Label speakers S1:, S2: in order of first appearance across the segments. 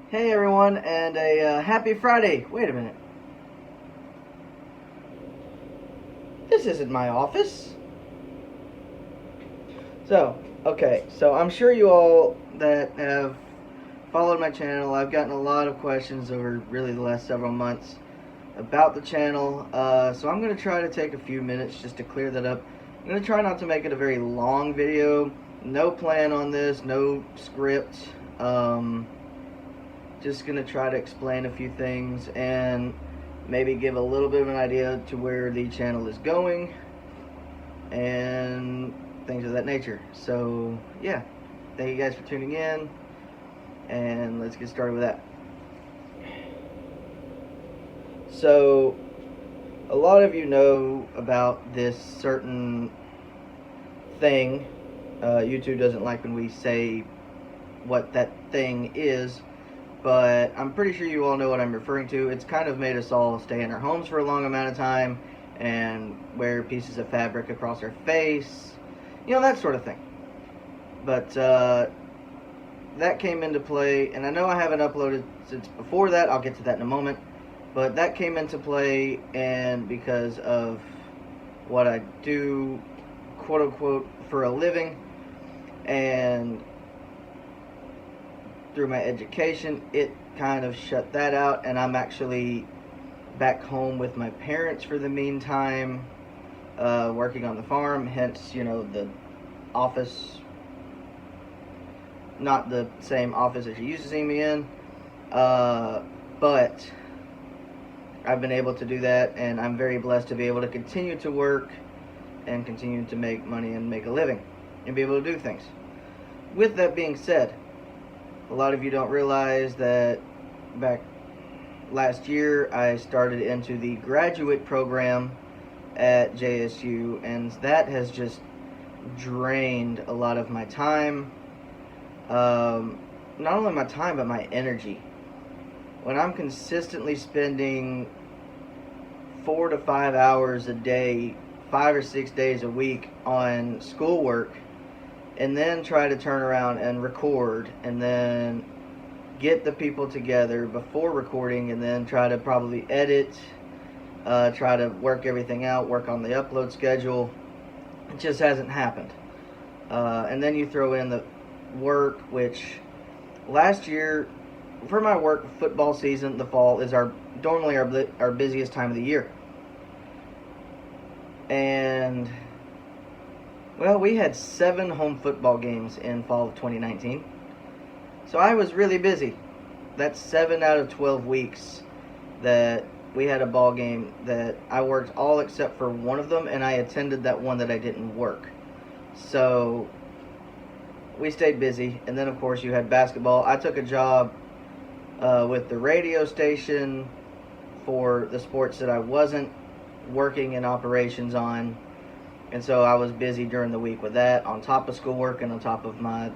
S1: Hey everyone, and a happy Friday. Wait a minute. This isn't my office. So I'm sure you all that have followed my channel, I've gotten a lot of questions over really the last several months about the channel. So I'm going to try to take a few minutes just to clear that up. I'm going to try not to make it a very long video. No plan on this, no script. Just going to try to explain a few things and maybe give a little bit of an idea to where the channel is going and things of that nature. So yeah, thank you guys for tuning in, and let's get started with that. So a lot of you know about this certain thing. YouTube doesn't like when we say what that thing is, but I'm pretty sure you all know what I'm referring to. It's kind of made us all stay in our homes for a long amount of time and wear pieces of fabric across our face, that sort of thing. But that came into play, and I know I haven't uploaded since before that. I'll get to that in a moment. But that came into play, and because of what I do, quote unquote, for a living, and through my education, it kind of shut that out, and I'm actually back home with my parents for the meantime, working on the farm, hence, the office, not the same office as you used to see me in, but I've been able to do that, and I'm very blessed to be able to continue to work and continue to make money and make a living and be able to do things. With that being said, a lot of you don't realize that back last year I started into the graduate program at JSU, and that has just drained a lot of my time. Not only my time, but my energy. When I'm consistently spending 4 to 5 hours a day, 5 or 6 days a week on schoolwork, and then try to turn around and record, and then get the people together before recording, and then try to probably edit, try to work everything out, work on the upload schedule, it just hasn't happened. And then you throw in the work, which last year, for my work, football season, the fall is normally our busiest time of the year. And well, we had 7 home football games in fall of 2019. So I was really busy. That's 7 out of 12 weeks that we had a ball game that I worked all except for one of them, and I attended that one that I didn't work. So we stayed busy. And then, of course, you had basketball. I took a job with the radio station for the sports that I wasn't working in operations on. And so I was busy during the week with that, on top of schoolwork and on top of my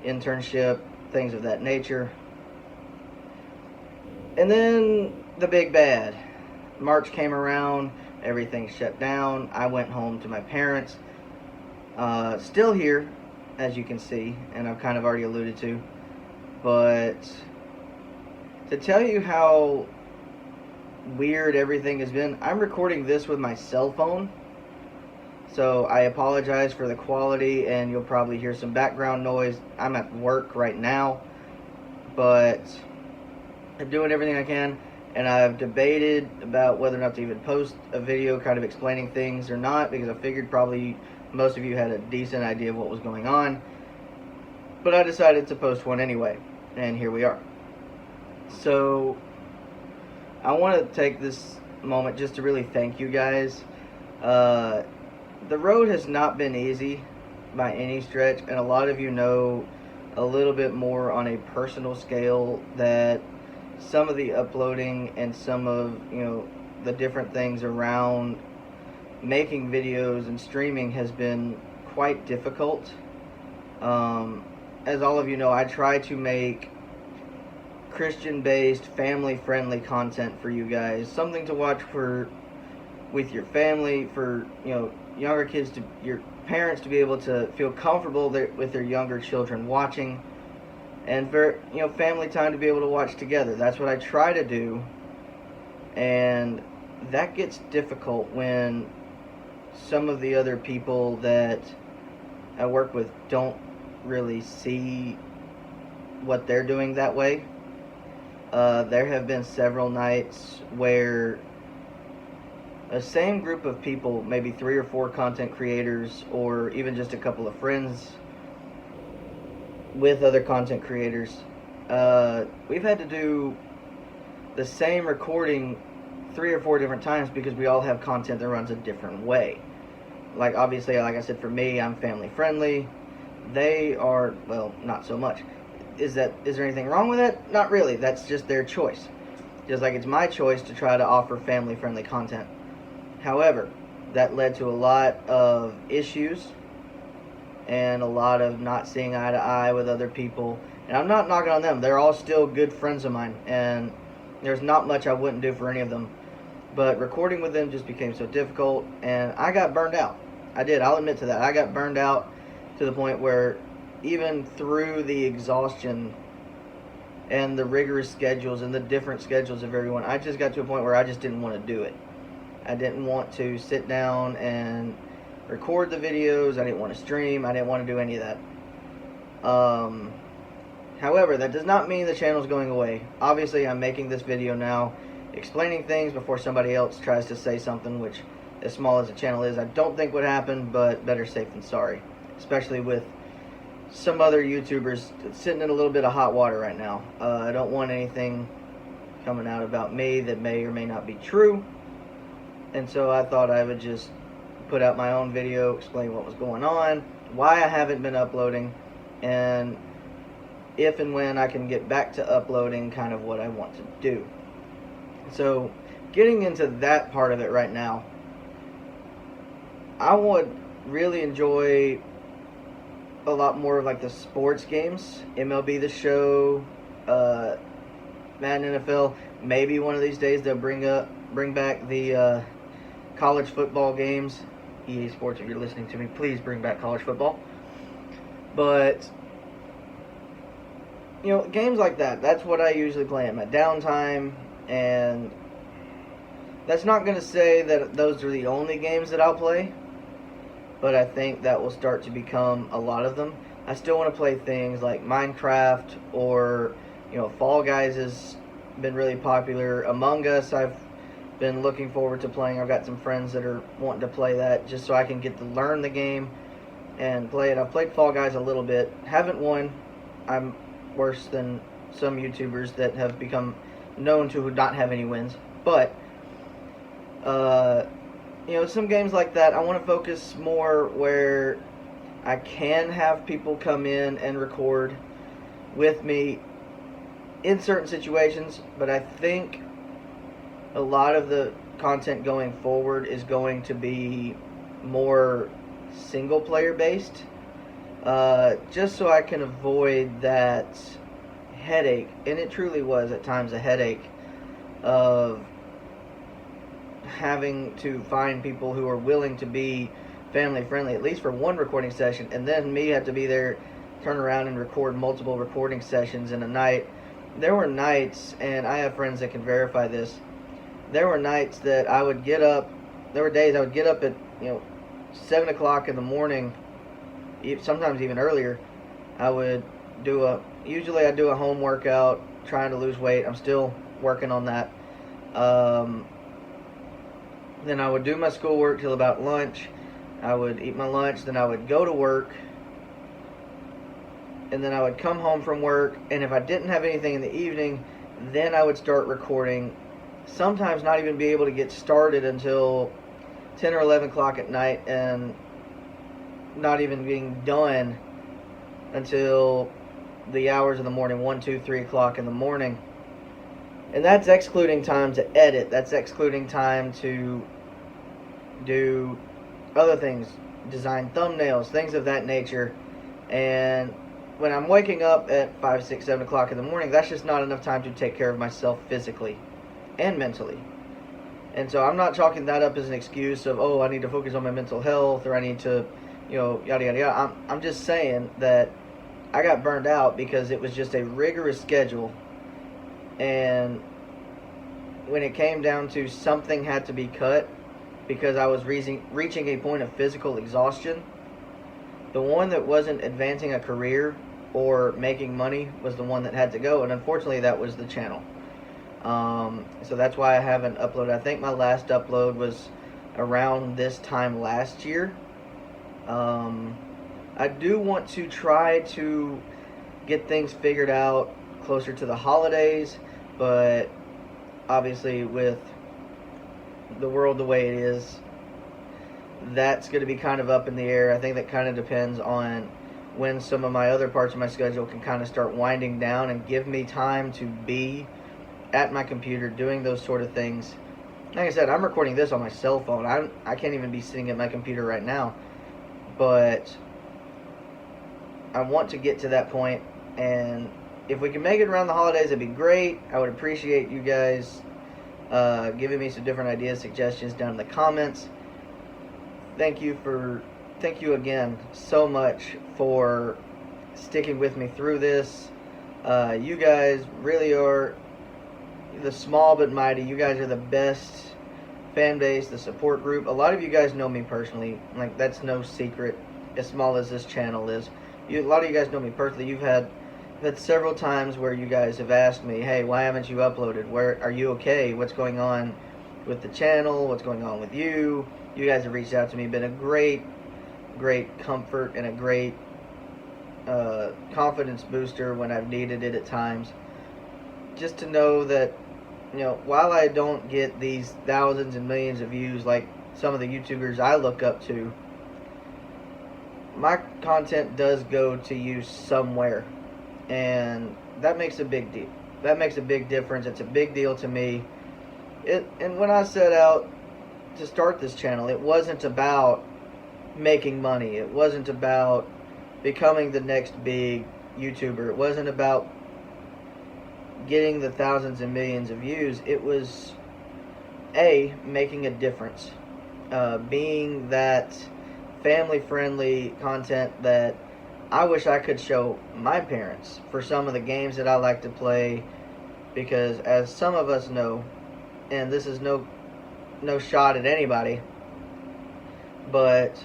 S1: internship, things of that nature. And then the big bad. March came around, everything shut down. I went home to my parents. Still here, as you can see, and I've kind of already alluded to. But to tell you how weird everything has been, I'm recording this with my cell phone. So I apologize for the quality, and you'll probably hear some background noise. I'm at work right now, but I'm doing everything I can, and I've debated about whether or not to even post a video kind of explaining things or not, because I figured probably most of you had a decent idea of what was going on. But I decided to post one anyway, and here we are. So I want to take this moment just to really thank you guys. The road has not been easy by any stretch, and a lot of you know a little bit more on a personal scale that some of the uploading and some of the different things around making videos and streaming has been quite difficult. As all of you know, I try to make Christian-based, family-friendly content for you guys, something to watch with your family, for younger kids, to your parents to be able to feel comfortable with their younger children watching, and for family time to be able to watch together. That's what I try to do, and that gets difficult when some of the other people that I work with don't really see what they're doing that way. There have been several nights where the same group of people, maybe 3 or 4 content creators, or even just a couple of friends with other content creators, we've had to do the same recording 3 or 4 different times because we all have content that runs a different way. Like, obviously, like I said, for me, I'm family friendly. They are, well, not so much. Is there anything wrong with it? Not really. That's just their choice. Just like it's my choice to try to offer family friendly content. However, that led to a lot of issues and a lot of not seeing eye to eye with other people. And I'm not knocking on them. They're all still good friends of mine, and there's not much I wouldn't do for any of them. But recording with them just became so difficult, and I got burned out. I did. I'll admit to that. I got burned out to the point where even through the exhaustion and the rigorous schedules and the different schedules of everyone, I just got to a point where I just didn't want to do it. I didn't want to sit down and record the videos. I didn't want to stream. I didn't want to do any of that. However, that does not mean the channel's going away. Obviously, I'm making this video now explaining things before somebody else tries to say something, which, as small as the channel is, I don't think would happen, but better safe than sorry. Especially with some other YouTubers sitting in a little bit of hot water right now. I don't want anything coming out about me that may or may not be true. And so I thought I would just put out my own video, explain what was going on, why I haven't been uploading, and if and when I can get back to uploading, kind of what I want to do. So, getting into that part of it right now, I would really enjoy a lot more of like the sports games, MLB The Show, Madden NFL. Maybe one of these days they'll bring back the college football games. EA Sports, if you're listening to me, please bring back college football. But games like that, that's what I usually play in my downtime, and that's not going to say that those are the only games that I'll play, but I think that will start to become a lot of them. I still want to play things like Minecraft, or Fall Guys has been really popular. Among Us, I've been looking forward to playing. I've got some friends that are wanting to play that just so I can get to learn the game and play it. I've played Fall Guys a little bit. Haven't won. I'm worse than some YouTubers that have become known to not have any wins. But, some games like that, I want to focus more where I can have people come in and record with me in certain situations, but I think a lot of the content going forward is going to be more single player based, just so I can avoid that headache, and it truly was at times a headache, of having to find people who are willing to be family friendly, at least for one recording session, and then me have to be there, turn around and record multiple recording sessions in a night. There were nights, and I have friends that can verify this, there were nights that I would get up, there were days I would get up at 7 o'clock in the morning, sometimes even earlier. Usually I do a home workout, trying to lose weight. I'm still working on that. Then I would do my schoolwork till about lunch. I would eat my lunch, then I would go to work, and then I would come home from work, and if I didn't have anything in the evening, then I would start recording. Sometimes not even be able to get started until 10 or 11 o'clock at night, and not even being done until the hours of the morning, 1, 2, 3 o'clock in the morning. And that's excluding time to edit. That's excluding time to do other things, design thumbnails, things of that nature. And when I'm waking up at 5, 6, 7 o'clock in the morning, that's just not enough time to take care of myself physically and mentally. And so I'm not chalking that up as an excuse of, I need to focus on my mental health, or I need to, yada, yada, yada. I'm just saying that I got burned out because it was just a rigorous schedule, and when it came down to something had to be cut because I was reaching a point of physical exhaustion, the one that wasn't advancing a career or making money was the one that had to go, and unfortunately that was the channel. So that's why I haven't uploaded. I think my last upload was around this time last year. I do want to try to get things figured out closer to the holidays, but obviously with the world the way it is, that's going to be kind of up in the air. I think that kind of depends on when some of my other parts of my schedule can kind of start winding down and give me time to be at my computer doing those sort of things. Like I said, I'm recording this on my cell phone. I can't even be sitting at my computer right now, but I want to get to that point, and if we can make it around the holidays, it'd be great. I would appreciate you guys giving me some different ideas, suggestions down in the comments. Thank you again so much for sticking with me through this. You guys really are the small but mighty. You guys are the best fan base, the support group. A lot of you guys know me personally. Like, that's no secret, as small as this channel is. A lot of you guys know me personally. You've had several times where you guys have asked me, hey, why haven't you uploaded? Where are you okay? What's going on with the channel? What's going on with you? You guys have reached out to me. Been a great comfort and a great confidence booster when I've needed it at times. Just to know that, you know, while I don't get these thousands and millions of views like some of the YouTubers I look up to, my content does go to you somewhere, and that makes a big deal. That makes a big difference. It's a big deal to me. And when I set out to start this channel, it wasn't about making money. It wasn't about becoming the next big YouTuber. It wasn't about getting the thousands and millions of views. It was making a difference, being that family-friendly content that I wish I could show my parents for some of the games that I like to play, because as some of us know, and this is no shot at anybody, but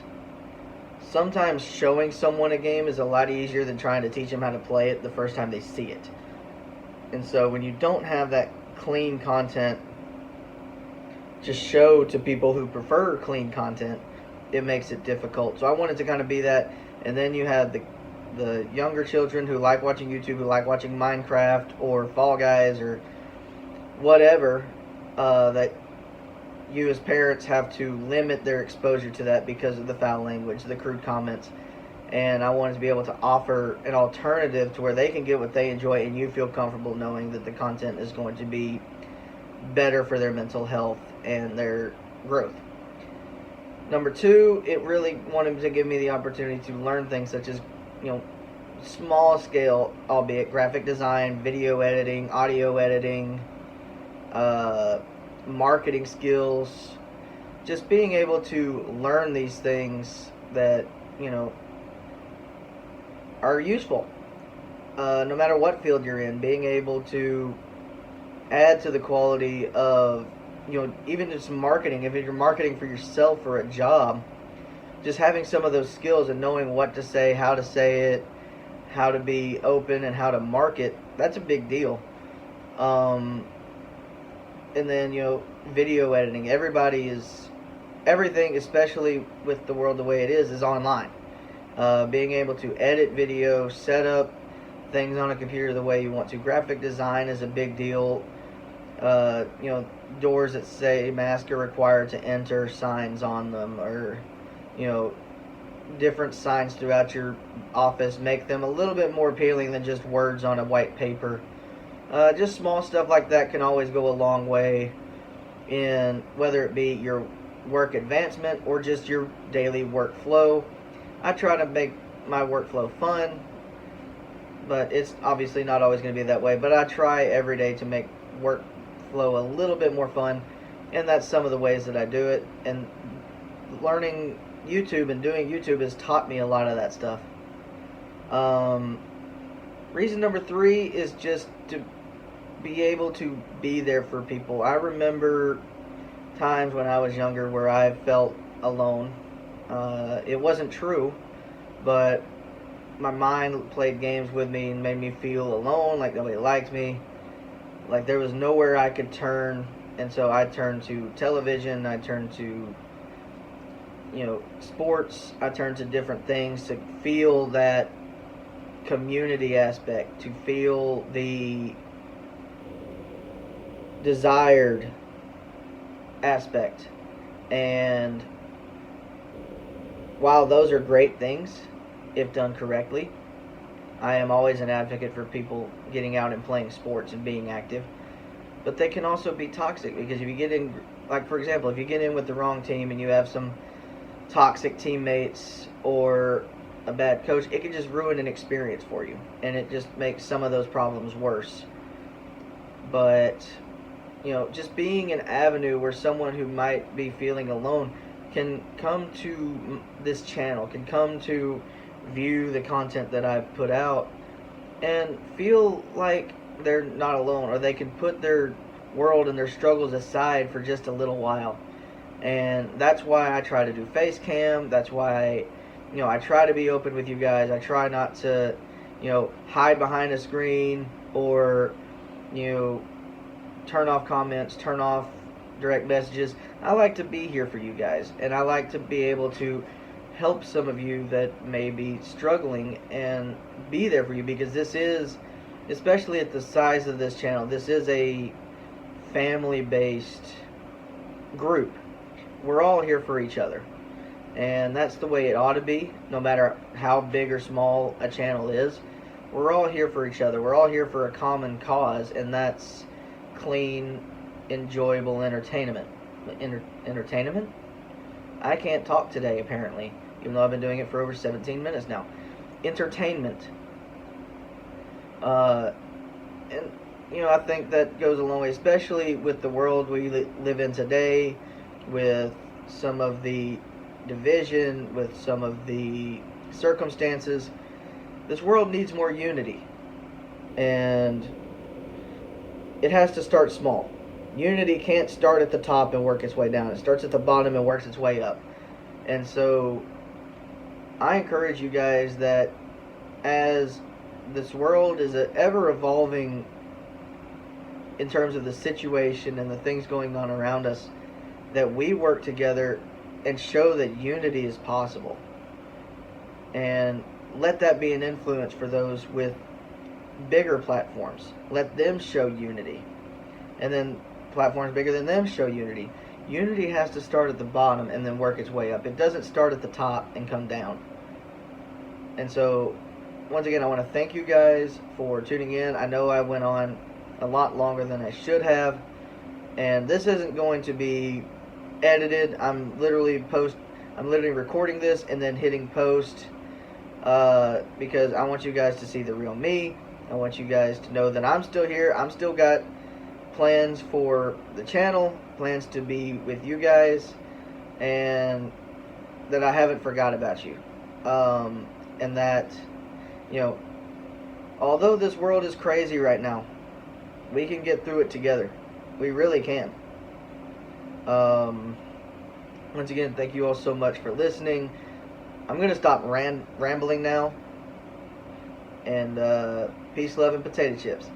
S1: sometimes showing someone a game is a lot easier than trying to teach them how to play it the first time they see it. And so when you don't have that clean content to show to people who prefer clean content, it makes it difficult. So I wanted to kind of be that. And then you have the younger children who like watching YouTube, who like watching Minecraft or Fall Guys or whatever, that you as parents have to limit their exposure to that because of the foul language, the crude comments. And I wanted to be able to offer an alternative to where they can get what they enjoy and you feel comfortable knowing that the content is going to be better for their mental health and their growth. Number two, it really wanted to give me the opportunity to learn things such as, you know, small scale, albeit graphic design, video editing, audio editing, marketing skills, just being able to learn these things that, you know, are useful, no matter what field you're in. Being able to add to the quality of, you know, even just marketing. If you're marketing for yourself or a job, just having some of those skills and knowing what to say, how to say it, how to be open and how to market, that's a big deal. And then, you know, video editing. Everything, especially with the world the way it is online. Being able to edit video, set up things on a computer the way you want to. Graphic design is a big deal. You know, doors that say mask are required to enter, signs on them, or, you know, different signs throughout your office. Make them a little bit more appealing than just words on a white paper. Just small stuff like that can always go a long way in whether it be your work advancement or just your daily workflow. I try to make my workflow fun, but it's obviously not always going to be that way. But I try every day to make workflow a little bit more fun, and that's some of the ways that I do it. And learning YouTube and doing YouTube has taught me a lot of that stuff. Reason number 3 is just to be able to be there for people. I remember times when I was younger where I felt alone. It wasn't true, but my mind played games with me and made me feel alone, like nobody liked me, like there was nowhere I could turn. And so I turned to television, I turned to, sports, I turned to different things to feel that community aspect, to feel the desired aspect. And while those are great things, if done correctly, I am always an advocate for people getting out and playing sports and being active. But they can also be toxic, because if you get in, like for example, if you get in with the wrong team and you have some toxic teammates or a bad coach, it can just ruin an experience for you, and it just makes some of those problems worse. But just being an avenue where someone who might be feeling alone can come to this channel, can come to view the content that I put out and feel like they're not alone, or they can put their world and their struggles aside for just a little while. And that's why I try to do face cam. That's why I try to be open with you guys. I try not to hide behind a screen, or turn off comments, turn off direct messages. I like to be here for you guys, and I like to be able to help some of you that may be struggling and be there for you, because this is, especially at the size of this channel, this is a family-based group. We're all here for each other, and that's the way it ought to be, no matter how big or small a channel is. We're all here for each other. We're all here for a common cause, and that's clean, enjoyable entertainment. Entertainment? I can't talk today, apparently, even though I've been doing it for over 17 minutes now. Entertainment. And I think that goes a long way, especially with the world we live in today, with some of the division, with some of the circumstances. This world needs more unity, and it has to start small. Unity can't start at the top and work its way down. It starts at the bottom and works its way up. And so I encourage you guys that as this world is ever evolving in terms of the situation and the things going on around us, that we work together and show that unity is possible. And let that be an influence for those with bigger platforms. Let them show unity. And then platforms bigger than them show unity. Unity has to start at the bottom and then work its way up. It doesn't start at the top and come down. And so, once again, I want to thank you guys for tuning in. I know I went on a lot longer than I should have, and this isn't going to be edited. I'm literally recording this and then hitting post, because I want you guys to see the real me. I want you guys to know that I'm still here. I'm still got plans for the channel, plans to be with you guys, and that I haven't forgot about you. And that, although this world is crazy right now, we can get through it together. We really can. Once again, thank you all so much for listening. I'm going to stop rambling now. And peace, love, and potato chips.